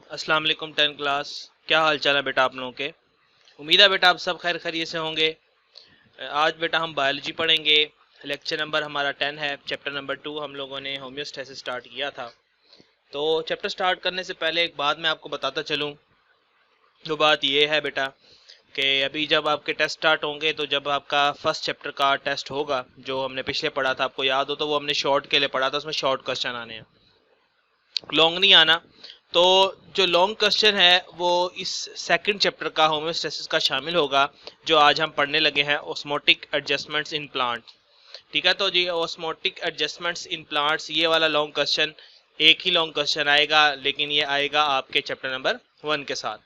अस्सलाम वालेकुम 10 क्लास। क्या हाल चाल है बेटा आप लोगों के। उम्मीद है बेटा आप सब खैर खैरियत से होंगे। आज बेटा हम बायोलॉजी पढ़ेंगे। लेक्चर नंबर हमारा 10 है। चैप्टर नंबर 2 हम लोगों ने होम्योस्टैसिस स्टार्ट किया था। तो चैप्टर स्टार्ट करने से पहले एक बात मैं आपको बताता चलूँ। वो बात ये है बेटा कि अभी जब आपके टेस्ट स्टार्ट होंगे तो जब आपका फर्स्ट चैप्टर का टेस्ट होगा जो हमने पिछले पढ़ा था, आपको याद हो तो वो हमने शॉर्ट के लिए पढ़ा था, उसमें शॉर्ट क्वेश्चन आने हैं, लॉन्ग नहीं आना। तो जो लॉन्ग क्वेश्चन है वो इस सेकंड चैप्टर का होम्योस्टैसिस का शामिल होगा, जो आज हम पढ़ने लगे हैं, ऑस्मोटिक एडजस्टमेंट्स इन प्लांट। ठीक है, तो जी ऑस्मोटिक एडजस्टमेंट्स इन प्लांट्स, ये वाला लॉन्ग क्वेश्चन एक ही लॉन्ग क्वेश्चन आएगा, लेकिन ये आएगा आपके चैप्टर नंबर 1 के साथ।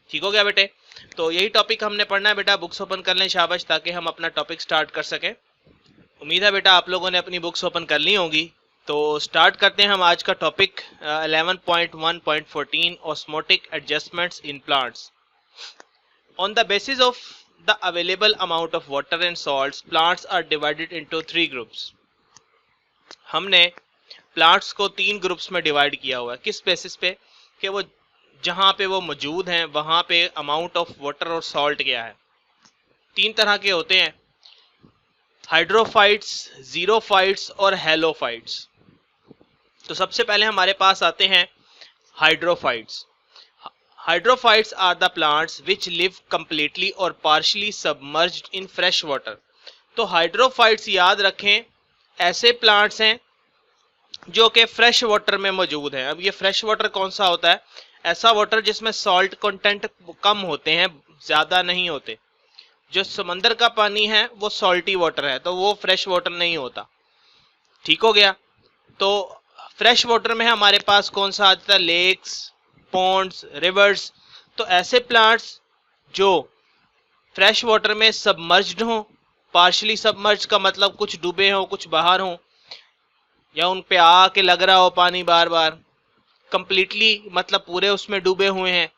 ठीक हो गया बेटे। तो यही टॉपिक हमने पढ़ना है बेटा। बुक्स ओपन कर लें शाबाश, ताकि हम अपना टॉपिक स्टार्ट कर सकें। उम्मीद है बेटा आप लोगों ने अपनी बुक्स ओपन कर ली होंगी। तो स्टार्ट करते हैं हम आज का topic 11.1.14 osmotic adjustments in plants. On the basis of the available amount of water and salts, plants are divided into 3 groups. हमने प्लांट्स को 3 ग्रुप्स में डिवाइड किया हुआ है। किस बेसिस पे? कि वो जहां पे वो मौजूद हैं वहां पे अमाउंट ऑफ वाटर और सॉल्ट क्या है। 3 तरह के होते हैं, हाइड्रोफाइट्स, जीरोफाइट्स और हेलोफाइट्स। तो सबसे पहले हमारे पास आते हैं hydrophytes. Hydrophytes are the plants which live completely और partially submerged in fresh water. तो हाइड्रोफाइट्स याद रखें, ऐसे प्लांट्स हैं जो कि फ्रेश वाटर में मौजूद हैं। अब ये फ्रेश वाटर कौन सा होता है? ऐसा वाटर जिसमें सॉल्ट कंटेंट कम होते हैं, ज्यादा नहीं होते। जो समंदर का पानी है वो सॉल्टी वाटर है, तो वो फ्रेश वाटर नहीं होता। ठीक हो गया। तो फ्रेश वाटर में हमारे पास कौन सा आता है? Lakes, ponds, rivers. तो ऐसे प्लांट्स जो फ्रेश वाटर में सबमर्ज्ड हों, पार्शियली सबमर्ज का मतलब कुछ डूबे हों कुछ बाहर हों, या उन पे आके लग रहा हो पानी बार बार, कंप्लीटली मतलब पूरे उसमें डूबे हुए हैं,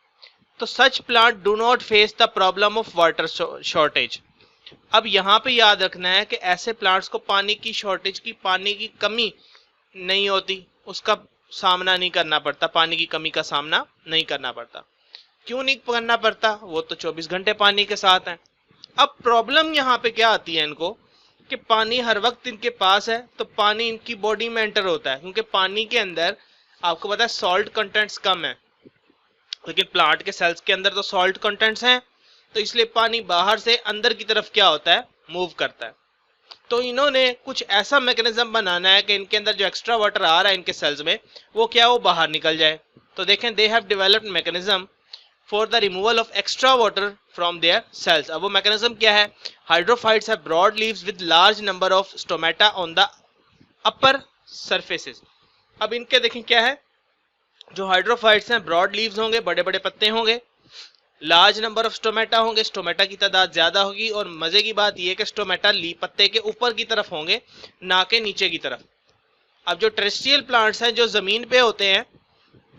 तो such plant do not face the problem of water shortage. अब यहाँ पे याद रखना है कि ऐसे प्लांट्स को पानी की शॉर्टेज की, पानी की कमी नहीं होती, उसका सामना नहीं करना पड़ता, पानी की कमी का सामना नहीं करना पड़ता। क्यों नहीं करना पड़ता? वो तो 24 घंटे पानी के साथ हैं। अब प्रॉब्लम यहाँ पे क्या आती है इनको, कि पानी हर वक्त इनके पास है, तो पानी इनकी बॉडी में एंटर होता है, क्योंकि पानी के अंदर आपको पता है सॉल्ट कंटेंट्स कम है, लेकिन प्लांट के सेल्स के अंदर तो सॉल्ट कंटेंट्स हैं, तो इसलिए पानी बाहर से अंदर की तरफ क्या होता है? मूव करता है। तो इन्होंने कुछ ऐसा मैकेनिज्म बनाना है कि इनके अंदर जो एक्स्ट्रा वाटर आ रहा है इनके सेल्स में, वो क्या, वो बाहर निकल जाए। तो देखें, they have developed mechanism for the removal of extra water from their cells. अब वो मैकेनिज्म क्या है? Hydrophytes have broad leaves with large number of stomata on the upper surfaces. अब इनके देखें क्या है, जो हाइड्रोफाइट्स हैं ब्रॉड लीव्स होंगे, बड़े बड़े पत्ते होंगे, लार्ज नंबर ऑफ स्टोमेटा होंगे, स्टोमेटा की तादाद ज्यादा होगी, और मजे की बात यह कि स्टोमेटा पत्ते के ऊपर की तरफ होंगे, ना के नीचे की तरफ। अब जो टेरेस्ट्रियल प्लांट्स हैं जो जमीन पे होते हैं,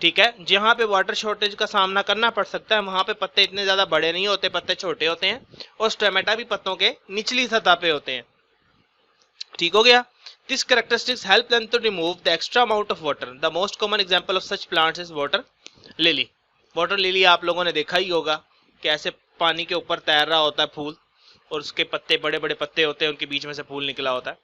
ठीक है, जहां पे वाटर शॉर्टेज का सामना करना पड़ सकता है, वहां पे पत्ते इतने ज्यादा बड़े नहीं होते, पत्ते छोटे होते हैं, और स्टोमेटा भी पत्तों के निचली सतह पे होते हैं। ठीक हो गया। This characteristics help them to remove the extra amount of water. The most common example of such plants is water lily. Water lily आप लोगों ने देखा ही होगा कि ऐसे पानी के ऊपर तैर रहा होता है फूल, और उसके पत्ते बड़े बड़े पत्ते होते हैं, उनके बीच में से फूल निकला होता है।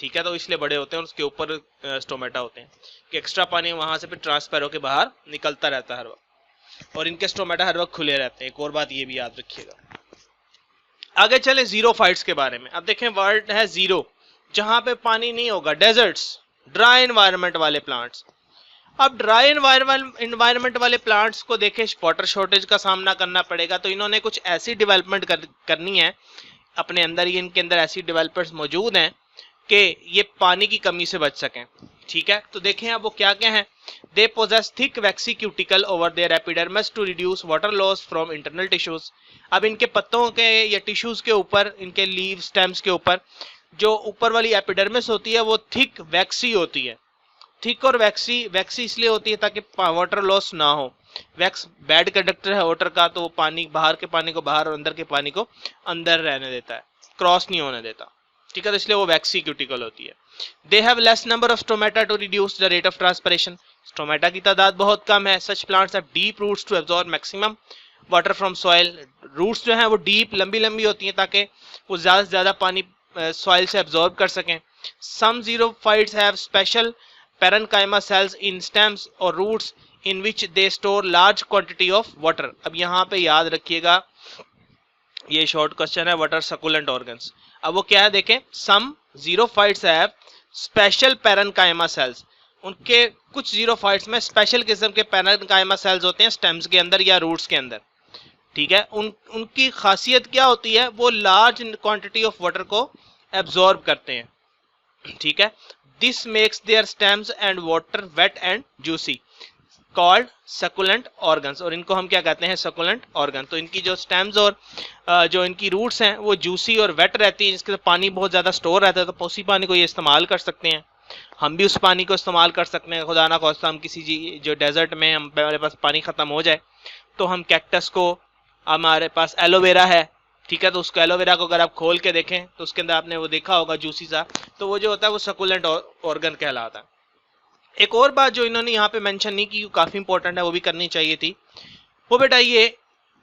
ठीक है, तो इसलिए बड़े होते हैं, और उसके ऊपर स्टोमेटा होते हैं कि एक्स्ट्रा पानी वहां से फिर ट्रांसफर होकर बाहर निकलता रहता है हर वक्त, और इनके स्टोमेटा हर वक्त खुले रहते हैं। एक और बात ये भी याद रखिएगा। आगे चले जीरोफाइट्स के बारे में। अब देखें, वर्ड है जीरो, जहां पे पानी नहीं होगा, डेजर्ट्स, ड्राई एनवायरनमेंट वाले प्लांट्स। अब ड्राई एनवायरनमेंट वाले प्लांट्स को देखें, वाटर शॉर्टेज का सामना करना पड़ेगा, तो इन्होंने कुछ ऐसी डेवलपमेंट करनी है अपने अंदर, ये इनके अंदर ऐसी डेवलपर्स मौजूद हैं कि ये पानी की कमी से बच सकें। ठीक है, तो देखें अब वो क्या क्या है। They possess thick waxy cuticle over their epidermis to reduce water loss from internal tissues. अब इनके पत्तों के या टिश्यूज के ऊपर, इनके लीव स्टेम्स के ऊपर जो ऊपर वाली एपिडर्मिस होती है वो थिक वैक्सी होती है। थिक और वैक्सी इसलिए होती है ताकि वाटर लॉस ना हो। वैक्स बैड कंडक्टर है वाटर का, तो वो पानी, बाहर के पानी को बाहर और अंदर के पानी को अंदर रहने देता है, क्रॉस नहीं होने देता। ठीक है, तो इसलिए वो वैक्सी क्यूटिकल होती है। They have less number of stomata to reduce the rate of transpiration. Stomata की तादाद बहुत कम है। Such plants have deep roots to absorb maximum water from soil. Roots जो हैं वो डीप लंबी लंबी होती हैं ताकि वो ज़्यादा से ज़्यादा पानी सॉइल से एब्जॉर्ब कर सकें। Some xerophytes have special parenchyma cells in stems और roots in which they store large quantity of water. अब यहाँ पे याद रखिएगा, ये शॉर्ट क्वेश्चन है, व्हाट आर सक्युलेंट ऑर्गन्स। अब वो क्या है देखें, some xerophytes have special parenchyma cells. उनके कुछ ज़ीरोफाइट्स में स्पेशल किस्म के पैरेन्काइमा सेल्स होते हैं स्टेम्स के अंदर या रूट्स के अंदर, ठीक है। उनकी खासियत क्या होती है, वो लार्ज क्वांटिटी ऑफ वाटर को एब्जॉर्ब करते हैं, ठीक है। This makes their stems and water wet and juicy called succulent organs. और इनको हम क्या कहते हैं, सक्युलेंट ऑर्गन। तो इनकी जो स्टेम्स और जो इनकी रूट्स हैं वो जूसी और वेट रहती हैं, जिसके पानी बहुत ज़्यादा स्टोर रहता है, तो उसी पानी को ये इस्तेमाल कर सकते हैं। हम भी उस पानी को इस्तेमाल कर सकते हैं। खुदा ना खास्ता हम किसी जो डेजर्ट में हमारे पास पानी ख़त्म हो जाए तो हम कैक्टस को, हमारे पास एलोवेरा है, ठीक है, तो उसको एलोवेरा को अगर आप खोल के देखें तो उसके अंदर आपने वो देखा होगा जूसी सा, तो वो जो होता है वो सक्युलेंट ऑर्गन कहलाता है। एक और बात जो इन्होंने यहाँ पे मेंशन नहीं की, काफ़ी इंपॉर्टेंट है, वो भी करनी चाहिए थी, वो बेटा ये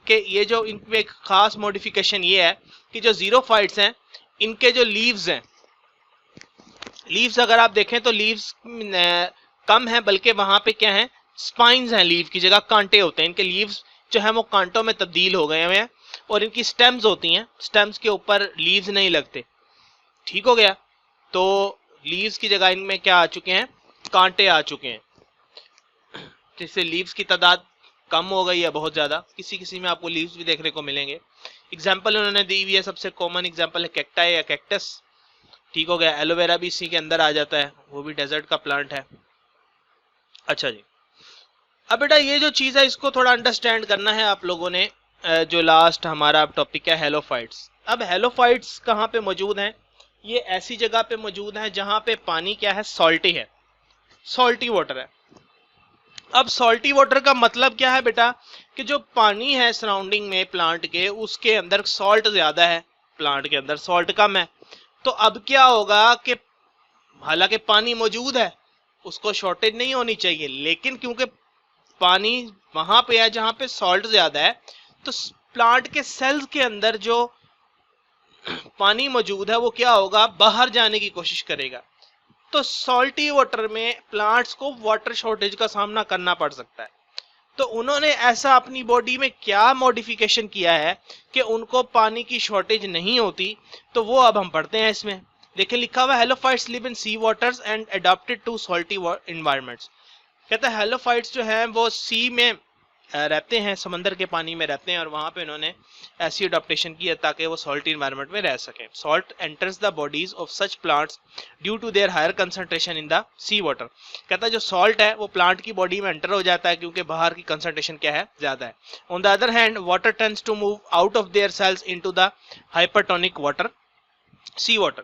कि ये जो इनमें एक खास मॉडिफिकेशन ये है कि जो ज़ीरोफाइट्स हैं इनके जो लीव्स हैं, लीव्स अगर आप देखें तो लीव्स कम है, बल्कि वहाँ पे क्या है, स्पाइन्स हैं, लीव की जगह कांटे होते हैं। इनके लीव्स जो है वो कांटों में तब्दील हो गए हैं और इनकी स्टेम्स होती हैं, स्टेम्स के ऊपर लीव्स नहीं लगते, ठीक हो गया। तो लीव्स की जगह इनमें क्या आ चुके हैं, कांटे आ चुके हैं, जिससे लीव्स की तादाद कम हो गई है बहुत ज़्यादा। किसी किसी में आपको लीव्स भी देखने को मिलेंगे। एग्जाम्पल उन्होंने दी हुई है, सबसे कॉमन एग्जाम्पल है कैक्टाई या कैक्टस, ठीक हो गया। एलोवेरा भी इसी के अंदर आ जाता है, वो भी डेजर्ट का प्लांट है। अच्छा जी, अब बेटा ये जो चीज़ है इसको थोड़ा अंडरस्टैंड करना है आप लोगों ने। जो लास्ट हमारा टॉपिक है हेलोफाइट्स। अब हेलोफाइट्स कहाँ पे मौजूद हैं, ये ऐसी जगह पे मौजूद हैं जहाँ पे पानी क्या है, सॉल्टी है, सॉल्टी वाटर है। अब सॉल्टी वाटर का मतलब क्या है बेटा, कि जो पानी है सराउंडिंग में प्लांट के, उसके अंदर सॉल्ट ज्यादा है, प्लांट के अंदर सॉल्ट कम है। तो अब क्या होगा कि हालांकि पानी मौजूद है, उसको शॉर्टेज नहीं होनी चाहिए, लेकिन क्योंकि पानी वहां पे है जहां पे सॉल्ट ज्यादा है, तो प्लांट के सेल्स के अंदर जो पानी मौजूद है वो क्या होगा, बाहर जाने की कोशिश करेगा। तो सॉल्टी वाटर में प्लांट्स को वाटर शॉर्टेज का सामना करना पड़ सकता है। तो उन्होंने ऐसा अपनी बॉडी में क्या मॉडिफिकेशन किया है कि उनको पानी की शॉर्टेज नहीं होती, तो वो अब हम पढ़ते हैं। इसमें देखिए लिखा हुआ है, halophytes live in sea waters and adopted to salty environments. कहता है हेलोफाइट्स जो हैं वो सी में रहते हैं, समंदर के पानी में रहते हैं, और वहां पे उन्होंने ऐसी अडॉप्टेशन की है ताकि वो सॉल्टी एनवायरनमेंट में रह सकें। Salt enters the bodies of such plants due to their higher concentration in the sea water. कहता है जो सॉल्ट है वो प्लांट की बॉडी में एंटर हो जाता है क्योंकि बाहर की कंसंट्रेशन क्या है, ज्यादा है। On the other hand water tends to move out of their cells into the hypertonic water, sea water,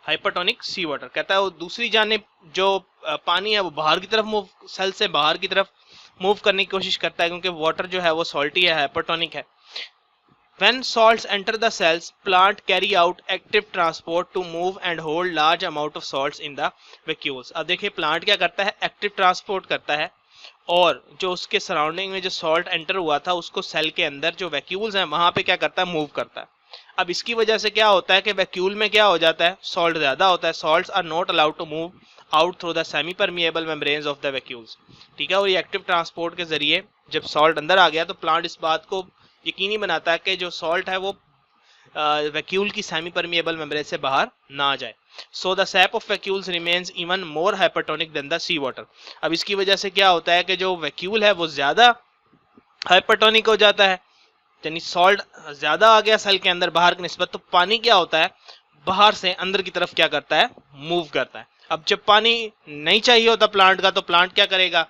hypertonic sea water. कहता है वो दूसरी जानिब जो पानी है वो बाहर की तरफ मूव, सेल से बाहर की तरफ मूव करने की कोशिश करता है, क्योंकि वाटर जो है वो सॉल्टी है, हाइपरटोनिक है। When salts enter the cells, plant carry out active transport to move and hold large amount of salts in the vacuoles। अब देखिए प्लांट क्या करता है, एक्टिव ट्रांसपोर्ट करता है, और जो उसके सराउंडिंग में जो सॉल्ट एंटर हुआ था उसको सेल के अंदर जो वैक्यूल्स हैं वहां पे क्या करता है, मूव करता है। अब इसकी वजह से क्या होता है कि वैक्यूल में क्या हो जाता है, सॉल्ट ज्यादा होता है। Salts are not allowed to move out through the semi permeable membranes of the vacuoles, ठीक है। और ये एक्टिव ट्रांसपोर्ट के जरिए जब सॉल्ट अंदर आ गया तो प्लांट इस बात को यकीनी बनाता है कि जो सॉल्ट है वो वैक्यूल की सेमी परमिएबल मेम्ब्रेन से बाहर ना जाए। So the sap of vacuoles remains even more hypertonic than the sea water. अब इसकी वजह से क्या होता है कि जो वैक्यूल है वो ज्यादा हाइपरटोनिक हो जाता है, यानी सॉल्ट ज्यादा आ गया सेल के अंदर बाहर की निस्बत। तो पानी क्या होता है, बाहर से अंदर की तरफ क्या करता है, मूव करता है। अब जब पानी नहीं चाहिए होता प्लांट का, तो प्लांट क्या करेगा,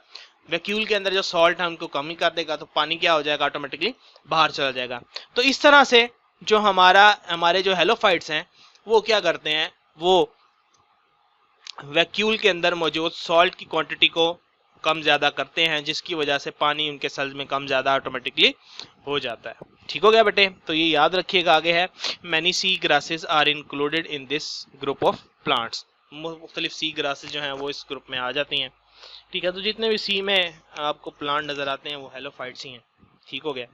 वैक्यूल के अंदर जो सॉल्ट है उनको कम ही कर देगा, तो पानी क्या हो जाएगा, ऑटोमेटिकली बाहर चला जाएगा। तो इस तरह से जो हमारे जो हेलोफाइट्स हैं वो क्या करते हैं, वो वैक्यूल के अंदर मौजूद सॉल्ट की क्वांटिटी को कम ज्यादा करते हैं, जिसकी वजह से पानी उनके सेल्स में कम ज्यादा ऑटोमेटिकली हो जाता है। ठीक हो गया बेटे, तो ये याद रखिएगा। आगे है many sea grasses are included in this group of plants. मुख्तलिफ सी ग्रासेस जो हैं वो इस ग्रुप में आ जाती हैं। ठीक है, तो जितने भी सी में आपको प्लांट नजर आते हैं वो हेलोफाइट्स ही हैं। ठीक हो गया।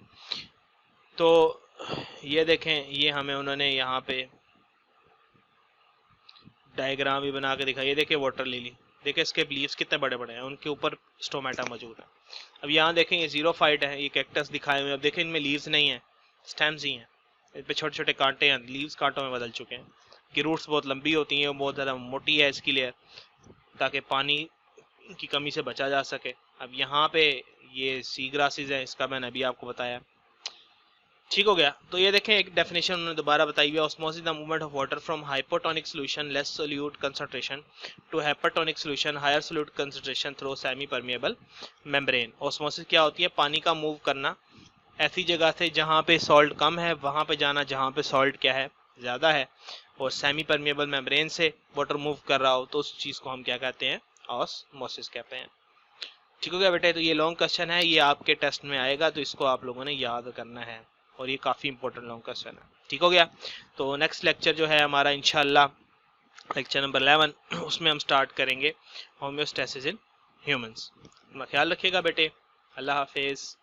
तो ये देखें, ये हमें उन्होंने यहाँ पे डायग्राम भी बना के दिखाई। ये देखिए वाटर लिली, देखिए इसके लीव्स कितने बड़े बड़े हैं, उनके ऊपर स्टोमेटा मौजूद है। अब यहाँ देखें ये जीरो फाइट है, ये कैक्टस दिखाए हुए। अब देखें इनमें लीव्स नहीं है, स्टेम्स ही हैं। इन पे छोटे छोटे कांटे हैं, लीव्स कांटों में बदल चुके हैं। कि रूट्स बहुत लंबी होती हैं, बहुत ज़्यादा मोटी है इसकी लेयर, ताकि पानी की कमी से बचा जा सके। अब यहाँ पे ये सी ग्रासेस है, इसका मैंने अभी आपको बताया। ठीक हो गया। तो ये देखें एक डेफिनेशन उन्होंने दोबारा बताई हुई है, osmosis the movement of water from hypotonic solution less solute concentration to hypertonic solution higher solute concentration through semi permeable membrane. Osmosis क्या होती है? पानी का मूव करना ऐसी जगह से जहाँ पे सॉल्ट कम है वहाँ पे जाना जहाँ पे सॉल्ट क्या है, ज़्यादा है। और सेमी परमेबल मेम्ब्रेन से वाटर मूव कर रहा हो तो उस चीज़ को हम क्या कहते हैं? ऑस्मोसिस कहते हैं। ठीक हो गया बेटे। तो ये लॉन्ग क्वेश्चन है, ये आपके टेस्ट में आएगा, तो इसको आप लोगों ने याद करना है, और ये काफ़ी इंपॉर्टेंट लॉन्ग क्वेश्चन है। ठीक हो गया। तो नेक्स्ट लेक्चर जो है हमारा इंशाल्लाह लेक्चर नंबर 11, उसमें हम स्टार्ट करेंगे होम्योस्टेसिस इन ह्यूमंस। अपना ख्याल रखिएगा बेटे। अल्लाह हाफिज़।